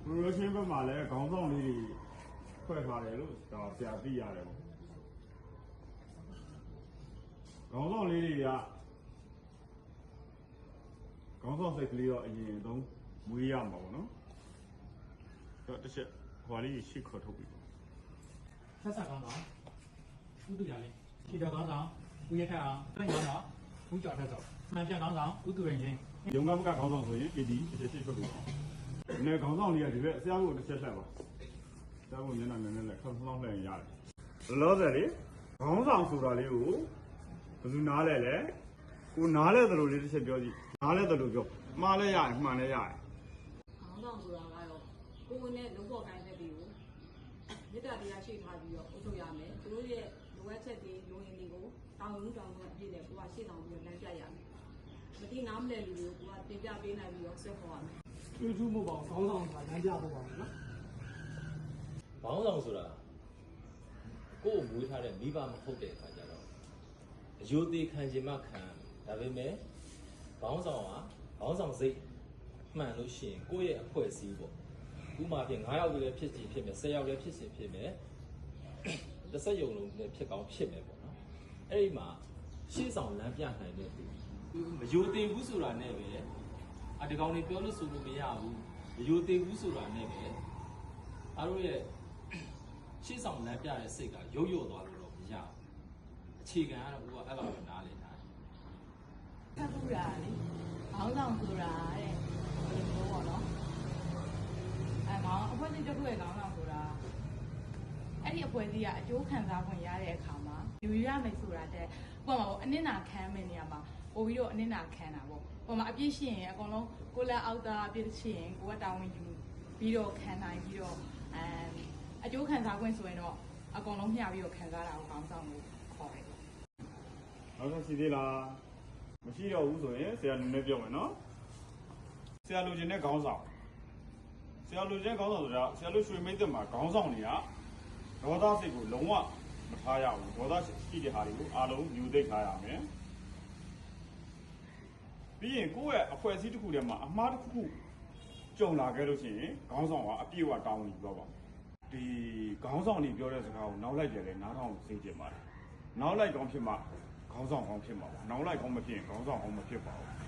production ဘက်မှာလည်းခေါင်းဆောင်လေးတွေဖွဲ့ထားတယ်လို့ဒါဆရာသိရတယ်ပေါ့ခေါင်းဆောင်လေးတွေကခေါင်းဆောင်စိတ်ကလေးတော့အရင်ဆုံးမွေးရမှာပေါ့နော်တော့တစ်ချက်ဟွာလေးရှစ်ခေါ်ထုတ်ပြီဆက်ဆက်ကောင်းတော့ဥတူရလေးခြေတော်ကောင်းဆောင်ဦးရထအောင်ပြင်ကောင်းတော့ဦးကျော်ထက်တော့မှန်ပြန်ကောင်းဆောင်ဦးတူရင်ချင်းရုံကမကခေါင်းဆောင်ဆိုရင်ADတစ်ချက်ရှစ်ထွက်ပြီနေခေါင်းဆောင်လေးကဒီဘက်ဆရာဘုတ်တစ်ချက်ဆက်ပါဆရာဘုတ်မျက်နှာနည်းနည်းလက်ခေါင်းဆောင်လှည့်ရင်ရတယ်လောဆယ်လေးခေါင်းဆောင်ဆိုတာလေးကိုဘယ်သူနားလဲလဲကိုနားလဲသလိုလေးတစ်ချက်ပြောကြည့်နားလဲသလိုပြောမှားလဲရတယ်မှန်လဲရတယ်ခေါင်းဆောင်ဆိုတာကတော့ကိုယ်နဲ့လုံးပေါ်ကိုင်းတဲ့ပြီးကိုမေတ္တာတရားရှိထားပြီးတော့အုပ်ချုပ်ရမယ်သူတို့ရဲ့လိုအပ်ချက်တွေလိုရင်းတွေကိုတောင်းဝန်တောင်းဝန်အပြည့်နဲ့ကိုကရှေ့ဆောင်ပြီးတော့လမ်းပြရမယ်မတိနားမလဲလူတွေကိုကတင်ပြပေးနိုင်ပြီးတော့ဆက်ခေါ်ရမယ်ကျွေးထူးမှုပေါ့ခေါင်းဆောင်ကလမ်းပြဖို့ပါနော်ခေါင်းဆောင်ဆိုတာကိုယ်မွေးထားတဲ့မိဘမဟုတ်တဲ့အခါကျတော့အယုသေးခံခြင်းမခံဒါပေမဲ့ခေါင်းဆောင်ကခေါင်းဆောင်စိတ်မှန်လို့ရှိရင်ကိုယ့်ရဲ့အဖွဲ့အစည်းပေါ့ဥပမာဖြင့်9ယောက်လည်းဖြစ်စီဖြစ်မယ်10ယောက်လည်းဖြစ်စီဖြစ်မယ်တစ်ဆက်ယုံလုံးလည်းဖြစ်ကောင်းဖြစ်မယ်ပေါ့နော်အဲ့ဒီမှာရှေ့ဆောင်လမ်းပြနိုင်တဲ့သူမယုသေးဘူးဆိုတာနဲ့ပဲဒီကောင်တွေပြောလို့ဆိုလို့မရဘူးမယုသေးဘူးဆိုတာနဲ့ပဲအားတို့ရဲ့ရှေ့ဆောင်လမ်းပြတဲ့စိတ်ကရုပ်ရော့သွားလို့တော့မရဘူးအခြေခံကတော့ဦးကအဲ့လိုနားလည်တာဖတ်ဖို့ရာလေခေါင်းဆောင်ဆိုတာတဲ့ဘယ်လိုပေါ့နော်မောင်အဖွဲ့အစည်းတစ်ခုရဲ့ခေါင်းဆောင်ဆိုတာအဲ့ဒီအဖွဲ့အစည်းကအကျိုးခံစားခွင့်ရတဲ့အခါမှာယူရမယ်ဆိုတာတဲ့ပုံမှာပေါ့အနစ်နာခံမယ်နေရာမှာပို့ပြီးတော့အနစ်နာခံတာပေါ့ပုံမှာအပြည့်ရှိရင်အကုန်လုံးကိုလက်အောက်သားအပြည့်ရှိရင်ကိုကတာဝန်ယူပြီးတော့ခံနိုင်ပြီးတော့အကျိုးခံစားခွင့်ဆိုရင်တော့အကုန်လုံးမျှပြီးတော့ခံစားတာကိုခေါင်းဆောင်ကိုခေါ်တယ်နောက်ဆုံးရှိသေးလားမရှိတော့ဘူးဆိုရင်ဆရာနည်းနည်းပြောမယ်နော်ဆရာလိုချင်တဲ့ခေါင်းဆောင်ဆရာလိုချင်တဲ့ခေါင်းဆောင်ဆိုတာဆရာလိုရွှေမိတ်သက်မှာခေါင်းဆောင်တွေကဒေါသစိတ်ကိုလုံးဝမထားရဘူးဒေါသရှိတဲ့ဟာတွေကိုအားလုံးယူသိထားရမယ်ပြီးရင်ကိုယ့်ရဲ့အဖွဲ့အစည်းတစ်ခုထဲမှာအမှားတစ်ခုကြုံလာခဲ့လို့ရှိရင်ခေါင်းဆောင်ကအပြည့်အဝတောင်းဝင်ယူတော့ပါဒီခေါင်းဆောင်တွေပြောတဲ့စကားကိုနောက်လိုက်ကြတယ်နားထောင်သိချင်ပါတယ်နောက်လိုက်ကောင်းဖြစ်မှခေါင်းဆောင်ကောင်းဖြစ်မှာပါနောက်လိုက်ကောင်းမဖြစ်ရင်ခေါင်းဆောင်ကောင်းမဖြစ်ပါဘူး